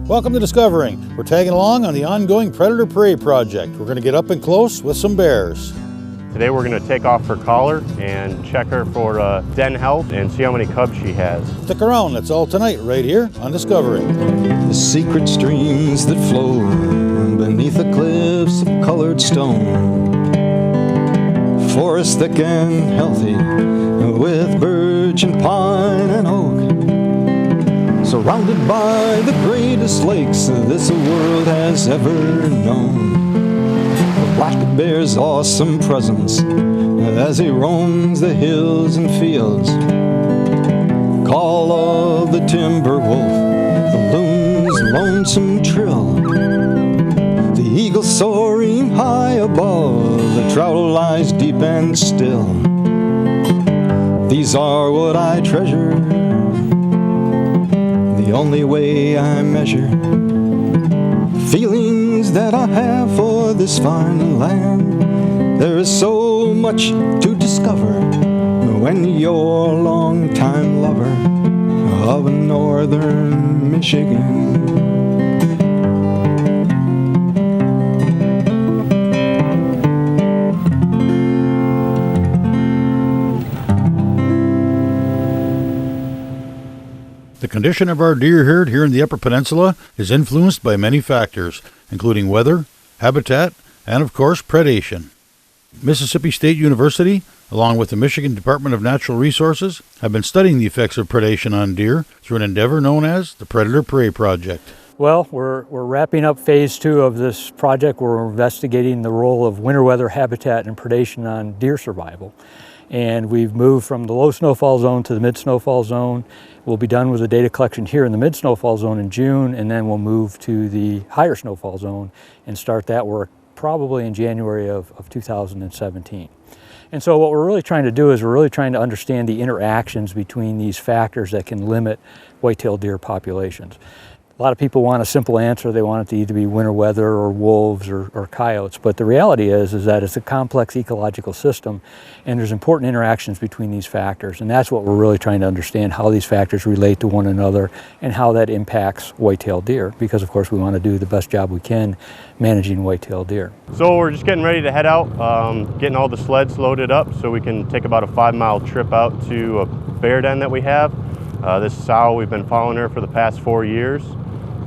Welcome to Discovering. We're tagging along on the ongoing predator-prey project. We're going to get up and close with some bears. Today we're going to take off her collar and check her for den health and see how many cubs she has. Stick around, that's all tonight right here on Discovering. The secret streams that flow beneath the cliffs of colored stone. Forests thick and healthy with birch and pine and oak. Surrounded by the greatest lakes this world has ever known. The black bear's awesome presence as he roams the hills and fields. Call of the timber wolf, the loon's lonesome trill. The eagle soaring high above, the trout lies deep and still. These are what I treasure, the only way I measure feelings that I have for this fine land. There is so much to discover when you're a long-time lover of northern Michigan. The condition of our deer herd here in the Upper Peninsula is influenced by many factors, including weather, habitat, and of course, predation. Mississippi State University, along with the Michigan Department of Natural Resources, have been studying the effects of predation on deer through an endeavor known as the Predator-Prey Project. Well, we're wrapping up phase 2 of this project where we're investigating the role of winter weather habitat and predation on deer survival. And we've moved from the low snowfall zone to the mid snowfall zone. We'll be done with the data collection here in the mid snowfall zone in June, and then we'll move to the higher snowfall zone and start that work probably in January of 2017. And so what we're really trying to do is we're really trying to understand the interactions between these factors that can limit white-tailed deer populations. A lot of people want a simple answer. They want it to either be winter weather or wolves or coyotes. But the reality is that it's a complex ecological system, and there's important interactions between these factors. And that's what we're really trying to understand, how these factors relate to one another and how that impacts white-tailed deer. Because, of course, we want to do the best job we can managing white-tailed deer. So we're just getting ready to head out, getting all the sleds loaded up so we can take about a 5-mile trip out to a bear den that we have. This sow, we've been following her for the past 4 years.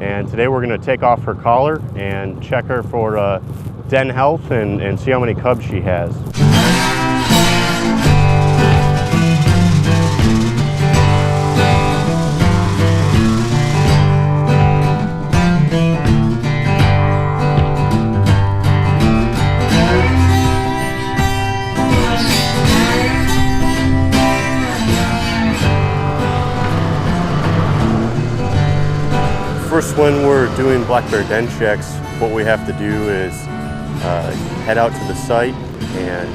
And today we're going to take off her collar and check her for den health and see how many cubs she has. First, when we're doing black bear den checks, what we have to do is head out to the site and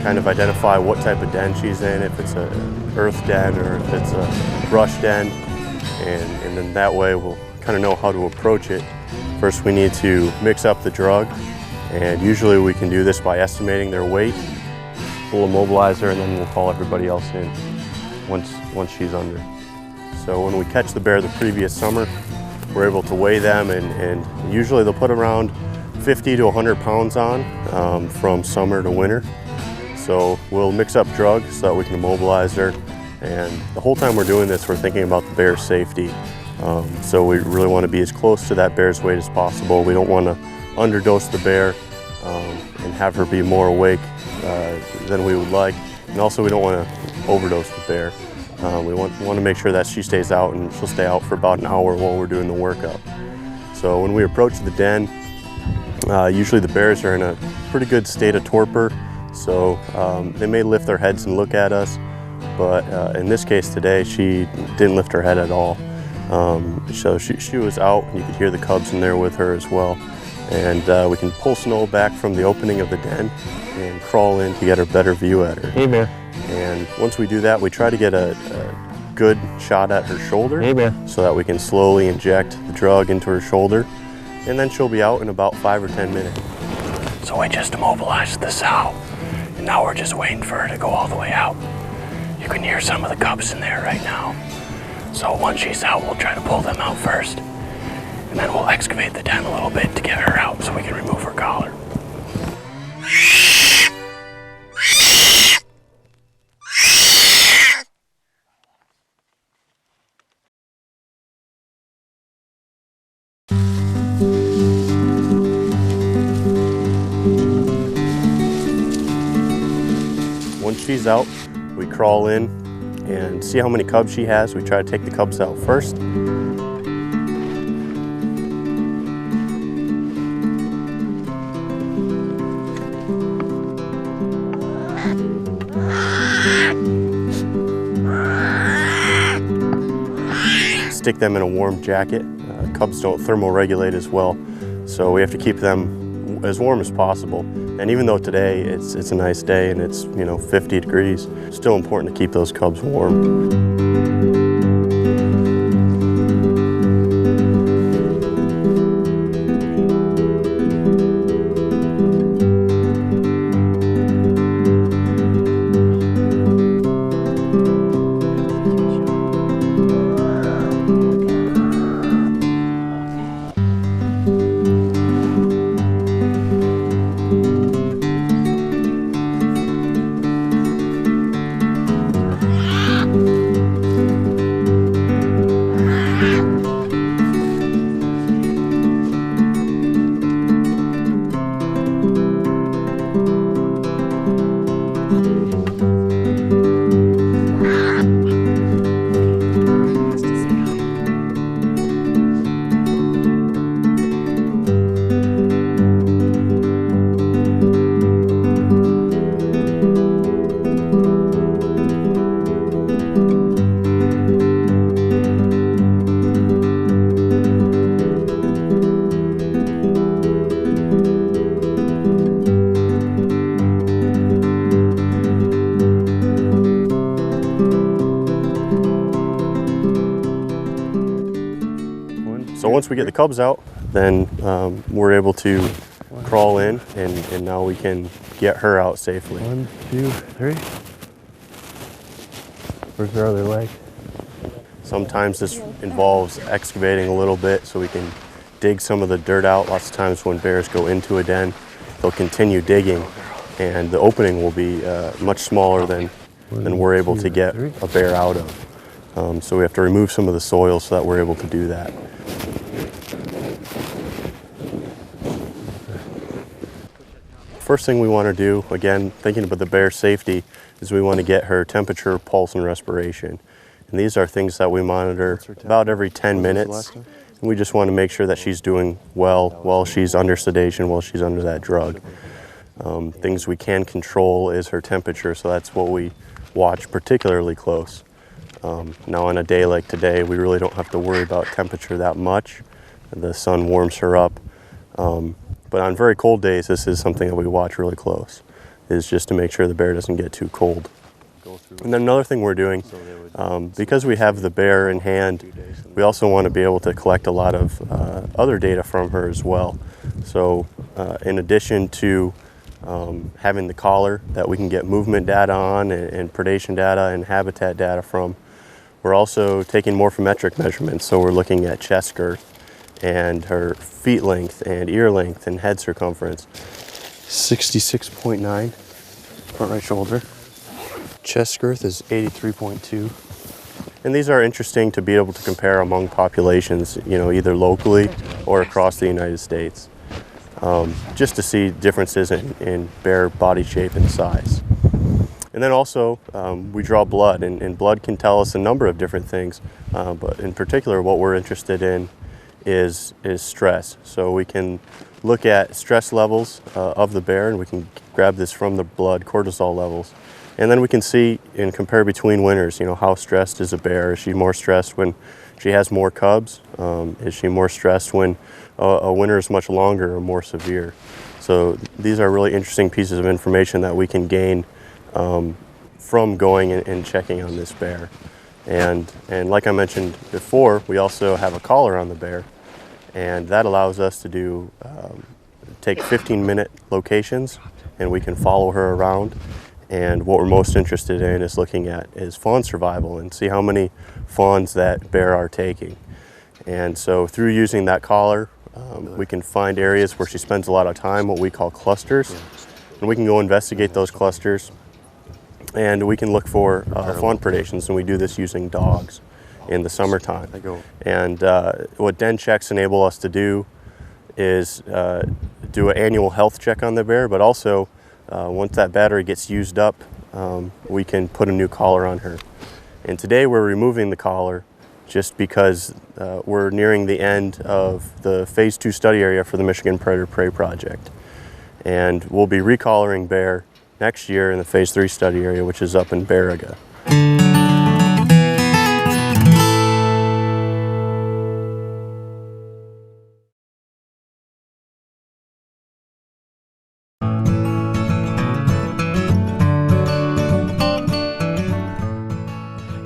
kind of identify what type of den she's in, if it's an earth den or if it's a brush den, and then that way we'll kind of know how to approach it. First, we need to mix up the drug, and usually we can do this by estimating their weight. We'll immobilize her, and then we'll call everybody else in once she's under. So when we catch the bear the previous summer, we're able to weigh them, and usually they'll put around 50 to 100 pounds on from summer to winter. So we'll mix up drugs so that we can immobilize her. And the whole time we're doing this, we're thinking about the bear's safety. So we really want to be as close to that bear's weight as possible. We don't want to underdose the bear and have her be more awake than we would like. And also we don't want to overdose the bear. We want to make sure that she stays out, and she'll stay out for about an hour while we're doing the workup. So when we approach the den, usually the bears are in a pretty good state of torpor, so they may lift their heads and look at us, but in this case today, she didn't lift her head at all. So she was out, and you could hear the cubs in there with her as well. And we can pull Snow back from the opening of the den and crawl in to get a better view at her. Hey, bear. And once we do that, we try to get a good shot at her shoulder, so that we can slowly inject the drug into her shoulder, and then she'll be out in about 5 or 10 minutes. So we just immobilized the sow, and now we're just waiting for her to go all the way out. You can hear some of the cubs in there right now. So once she's out, we'll try to pull them out first. And we'll excavate the den a little bit to get her out so we can remove her collar. Once she's out, we crawl in and see how many cubs she has. We try to take the cubs out first. Stick them in a warm jacket. Cubs don't thermoregulate as well, so we have to keep them as warm as possible. And even though today it's a nice day and it's 50 degrees, it's still important to keep those cubs warm. So once we get the cubs out, then we're able to crawl in and now we can get her out safely. 1, 2, 3. Where's her other leg? Sometimes this involves excavating a little bit so we can dig some of the dirt out. Lots of times when bears go into a den, they'll continue digging and the opening will be much smaller than we're able to get a bear out of. So we have to remove some of the soil so that we're able to do that. First thing we want to do, again, thinking about the bear's safety, is we want to get her temperature, pulse, and respiration. And these are things that we monitor about every 10 minutes. And we just want to make sure that she's doing well while she's under sedation, while she's under that drug. Things we can control is her temperature, so that's what we watch particularly close. Now on a day like today, we really don't have to worry about temperature that much. The sun warms her up. But on very cold days, this is something that we watch really close, is just to make sure the bear doesn't get too cold. And then another thing we're doing, because we have the bear in hand, we also want to be able to collect a lot of other data from her as well. So in addition to having the collar that we can get movement data on and predation data and habitat data from, we're also taking morphometric measurements. So we're looking at chest girth and her feet length and ear length and head circumference. 66.9 front right shoulder. Chest girth is 83.2. And these are interesting to be able to compare among populations, either locally or across the United States, just to see differences in bear body shape and size. And then also we draw blood, and blood can tell us a number of different things, but in particular what we're interested in is stress. So we can look at stress levels of the bear, and we can grab this from the blood, cortisol levels. And then we can see and compare between winters, how stressed is a bear? Is she more stressed when she has more cubs? Is she more stressed when a winter is much longer or more severe? So these are really interesting pieces of information that we can gain from going and checking on this bear. And like I mentioned before, we also have a collar on the bear, and that allows us to do take 15-minute locations, and we can follow her around. And what we're most interested in is looking at is fawn survival and see how many fawns that bear are taking. And so through using that collar, we can find areas where she spends a lot of time, what we call clusters, and we can go investigate those clusters, and we can look for fawn predations, and we do this using dogs in the summertime. And what den checks enable us to do is do an annual health check on the bear, but also once that battery gets used up, we can put a new collar on her. And today we're removing the collar just because we're nearing the end of the Phase 2 study area for the Michigan Predator Prey Project. And we'll be recollaring bear next year in the Phase 3 study area, which is up in Baraga.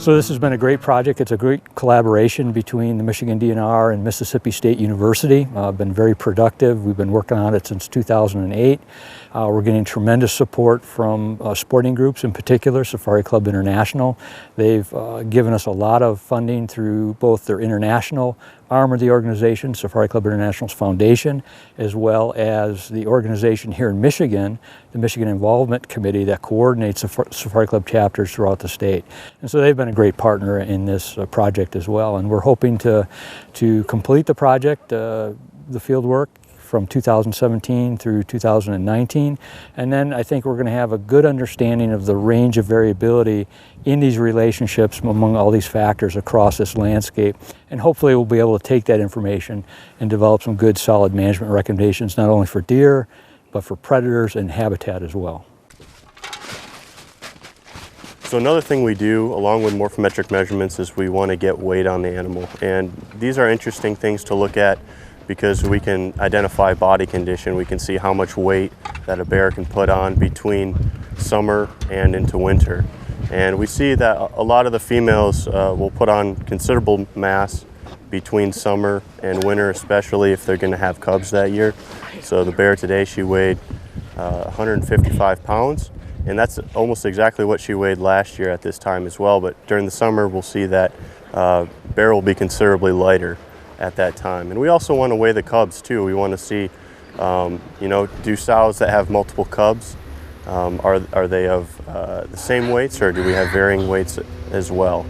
So this has been a great project. It's a great collaboration between the Michigan DNR and Mississippi State University. Been very productive. We've been working on it since 2008. We're getting tremendous support from sporting groups, in particular Safari Club International. They've given us a lot of funding through both their international arm of the organization, Safari Club International's foundation, as well as the organization here in Michigan, the Michigan Involvement Committee that coordinates Safari Club chapters throughout the state. And so they've been a great partner in this project as well. And we're hoping to complete the project, the field work, from 2017 through 2019. And then I think we're going to have a good understanding of the range of variability in these relationships among all these factors across this landscape. And hopefully we'll be able to take that information and develop some good solid management recommendations, not only for deer, but for predators and habitat as well. So another thing we do along with morphometric measurements is we want to get weight on the animal. And these are interesting things to look at because we can identify body condition. We can see how much weight that a bear can put on between summer and into winter. And we see that a lot of the females will put on considerable mass between summer and winter, especially if they're going to have cubs that year. So the bear today, she weighed 155 pounds, and that's almost exactly what she weighed last year at this time as well. But during the summer, we'll see that bear will be considerably lighter at that time. And we also want to weigh the cubs too. We want to see, you know, do sows that have multiple cubs, are they of the same weights, or do we have varying weights as well?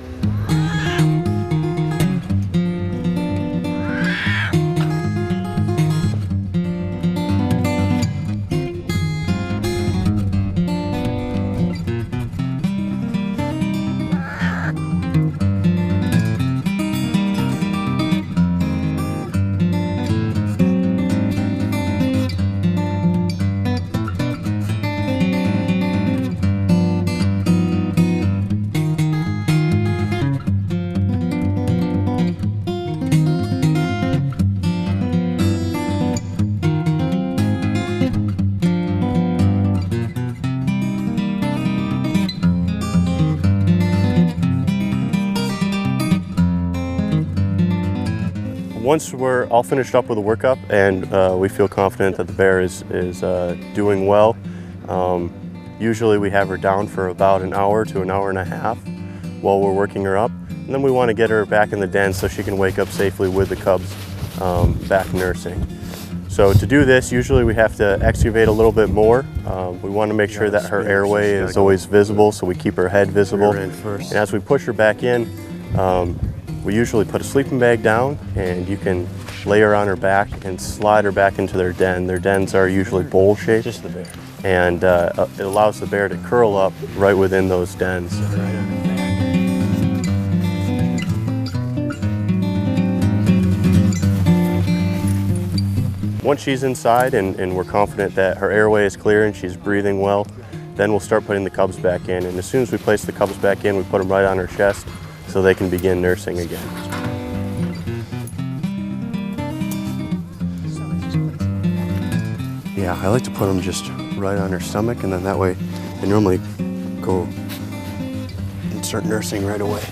Once we're all finished up with the workup and we feel confident that the bear is doing well, usually we have her down for about an hour to an hour and a half while we're working her up. And then we want to get her back in the den so she can wake up safely with the cubs back nursing. So to do this, usually we have to excavate a little bit more. We want to make sure that her airway is always visible, so we keep her head visible. And as we push her back in, we usually put a sleeping bag down, and you can lay her on her back and slide her back into their den. Their dens are usually bowl-shaped, and it allows the bear to curl up right within those dens. Once she's inside and we're confident that her airway is clear and she's breathing well, then we'll start putting the cubs back in. And as soon as we place the cubs back in, we put them right on her chest so they can begin nursing again. Yeah, I like to put them just right on her stomach, and then that way they normally go and start nursing right away.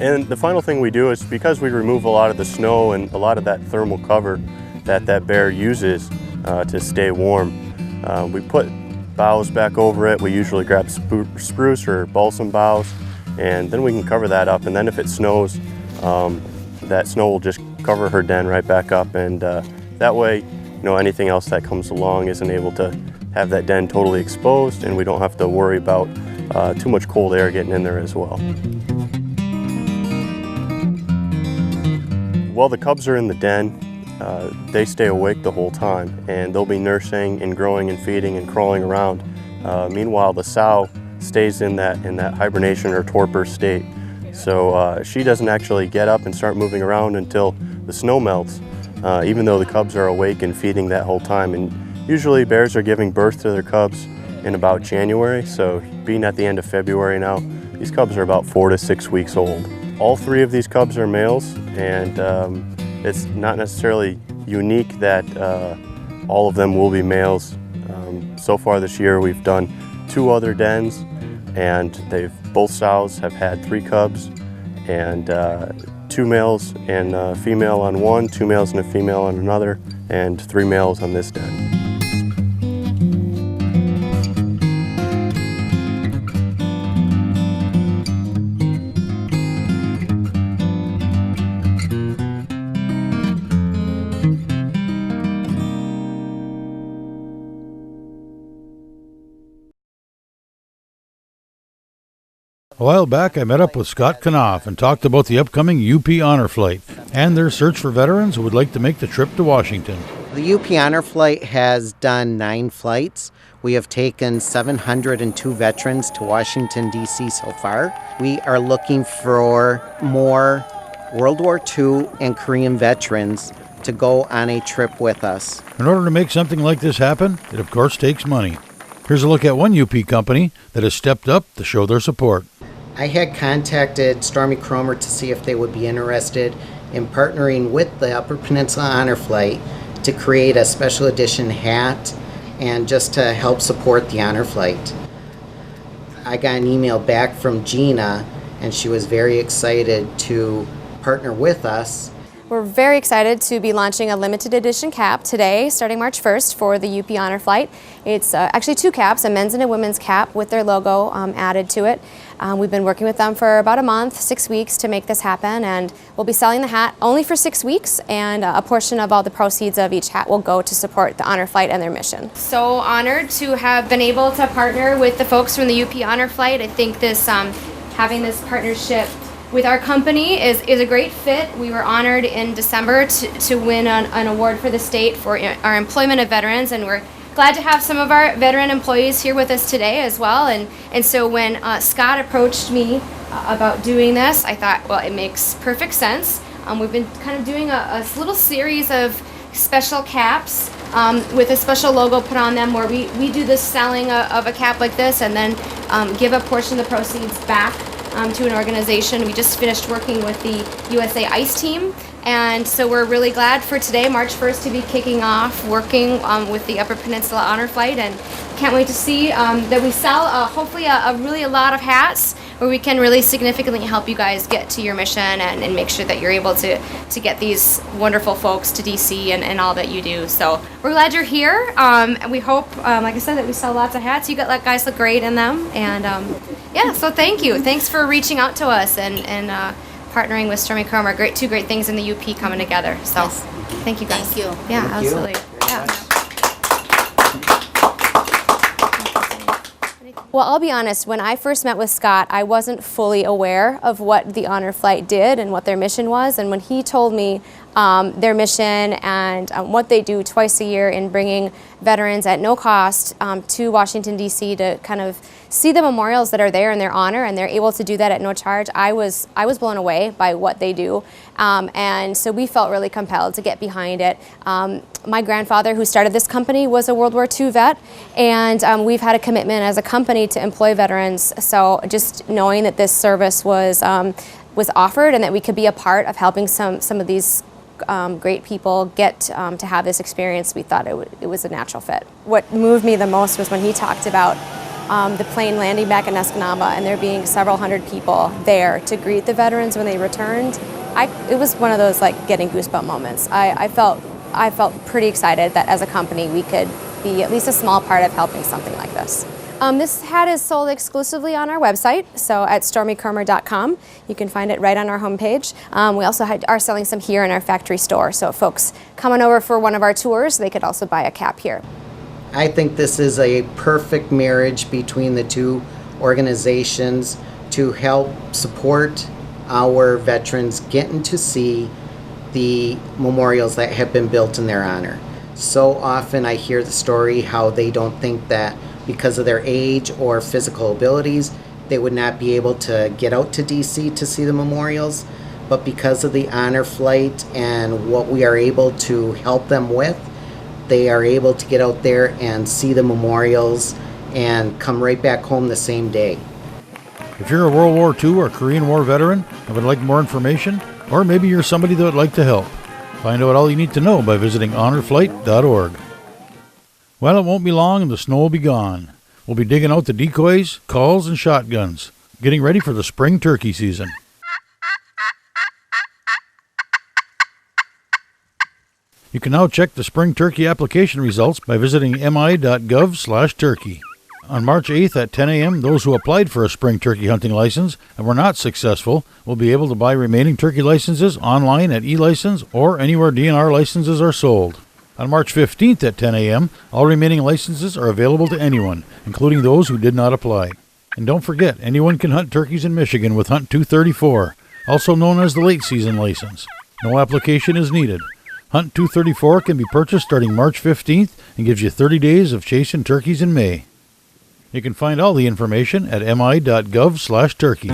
And the final thing we do is, because we remove a lot of the snow and a lot of that thermal cover that bear uses to stay warm, we put boughs back over it. We usually grab spruce or balsam boughs, and then we can cover that up. And then if it snows, that snow will just cover her den right back up, and that way, anything else that comes along isn't able to have that den totally exposed, and we don't have to worry about too much cold air getting in there as well. While the cubs are in the den, they stay awake the whole time, and they'll be nursing and growing and feeding and crawling around. Meanwhile, the sow stays in that hibernation or torpor state. So she doesn't actually get up and start moving around until the snow melts, even though the cubs are awake and feeding that whole time. And usually bears are giving birth to their cubs in about January, so being at the end of February now, these cubs are about 4 to 6 weeks old. All 3 of these cubs are males, and it's not necessarily unique that all of them will be males. So far this year we've done 2 other dens, and both sows have had 3 cubs, and 2 males and a female on one, 2 males and a female on another, and 3 males on this den. A while back, I met up with Scott Knopf and talked about the upcoming UP Honor Flight and their search for veterans who would like to make the trip to Washington. The UP Honor Flight has done 9 flights. We have taken 702 veterans to Washington, D.C. so far. We are looking for more World War II and Korean veterans to go on a trip with us. In order to make something like this happen, it of course takes money. Here's a look at one UP company that has stepped up to show their support. I had contacted Stormy Kromer to see if they would be interested in partnering with the Upper Peninsula Honor Flight to create a special edition hat and just to help support the Honor Flight. I got an email back from Gina, and she was very excited to partner with us. We're very excited to be launching a limited edition cap today, starting March 1st for the UP Honor Flight. It's actually 2 caps, a men's and a women's cap with their logo added to it. We've been working with them for about a month, 6 weeks to make this happen, and we'll be selling the hat only for 6 weeks, and a portion of all the proceeds of each hat will go to support the Honor Flight and their mission. So honored to have been able to partner with the folks from the UP Honor Flight. I think this having this partnership with our company is a great fit. We were honored in December to win an award for the state for our employment of veterans, and we're glad to have some of our veteran employees here with us today as well. And so when Scott approached me about doing this, I thought, well, it makes perfect sense. We've been kind of doing a little series of special caps with a special logo put on them, where we do the selling of a cap like this and then give a portion of the proceeds back to an organization. We just finished working with the USA Ice Team, and so we're really glad for today, March 1st, to be kicking off working with the Upper Peninsula Honor Flight, and can't wait to see that we sell hopefully really a lot of hats where we can really significantly help you guys get to your mission and make sure that you're able to get these wonderful folks to DC and all that you do. So we're glad you're here, and we hope, like I said, that we sell lots of hats. You guys look great in them, and yeah, so thank you. Thanks for reaching out to us and partnering with Stormy Kromer. Two great things in the UP coming together. So yes. Thank you guys. Thank you. Yeah, Thank absolutely. You. Yeah. Well, I'll be honest, when I first met with Scott, I wasn't fully aware of what the Honor Flight did and what their mission was. And when he told me their mission and what they do twice a year in bringing veterans at no cost to Washington, D.C. to kind of see the memorials that are there in their honor, and they're able to do that at no charge, I was blown away by what they do. And so we felt really compelled to get behind it. My grandfather, who started this company, was a World War II vet, and we've had a commitment as a company to employ veterans. So just knowing that this service was offered and that we could be a part of helping some of these great people get to have this experience, we thought it was a natural fit. What moved me the most was when he talked about the plane landing back in Escanaba and there being several hundred people there to greet the veterans when they returned, it was one of those like getting goosebump moments. I felt pretty excited that as a company we could be at least a small part of helping something like this. This hat is sold exclusively on our website, so at stormykromer.com. You can find it right on our homepage. We also are selling some here in our factory store, so if folks coming over for one of our tours, they could also buy a cap here. I think this is a perfect marriage between the two organizations to help support our veterans getting to see the memorials that have been built in their honor. So often I hear the story how they don't think that because of their age or physical abilities, they would not be able to get out to DC to see the memorials. But because of the honor flight and what we are able to help them with, they are able to get out there and see the memorials and come right back home the same day. If you're a World War II or Korean War veteran and would like more information, or maybe you're somebody that would like to help, find out all you need to know by visiting honorflight.org. Well, it won't be long and the snow will be gone. We'll be digging out the decoys, calls, and shotguns, getting ready for the spring turkey season. You can now check the spring turkey application results by visiting mi.gov/turkey. On March 8th at 10 a.m., those who applied for a spring turkey hunting license and were not successful will be able to buy remaining turkey licenses online at eLicense or anywhere DNR licenses are sold. On March 15th at 10 a.m., all remaining licenses are available to anyone, including those who did not apply. And don't forget, anyone can hunt turkeys in Michigan with Hunt 234, also known as the late season license. No application is needed. Hunt 234 can be purchased starting March 15th and gives you 30 days of chasing turkeys in May. You can find all the information at mi.gov/turkey.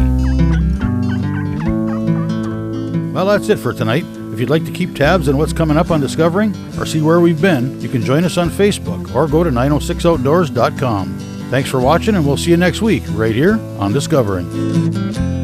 Well, that's it for tonight. If you'd like to keep tabs on what's coming up on Discovering or see where we've been, you can join us on Facebook or go to 906outdoors.com. Thanks for watching, and we'll see you next week right here on Discovering.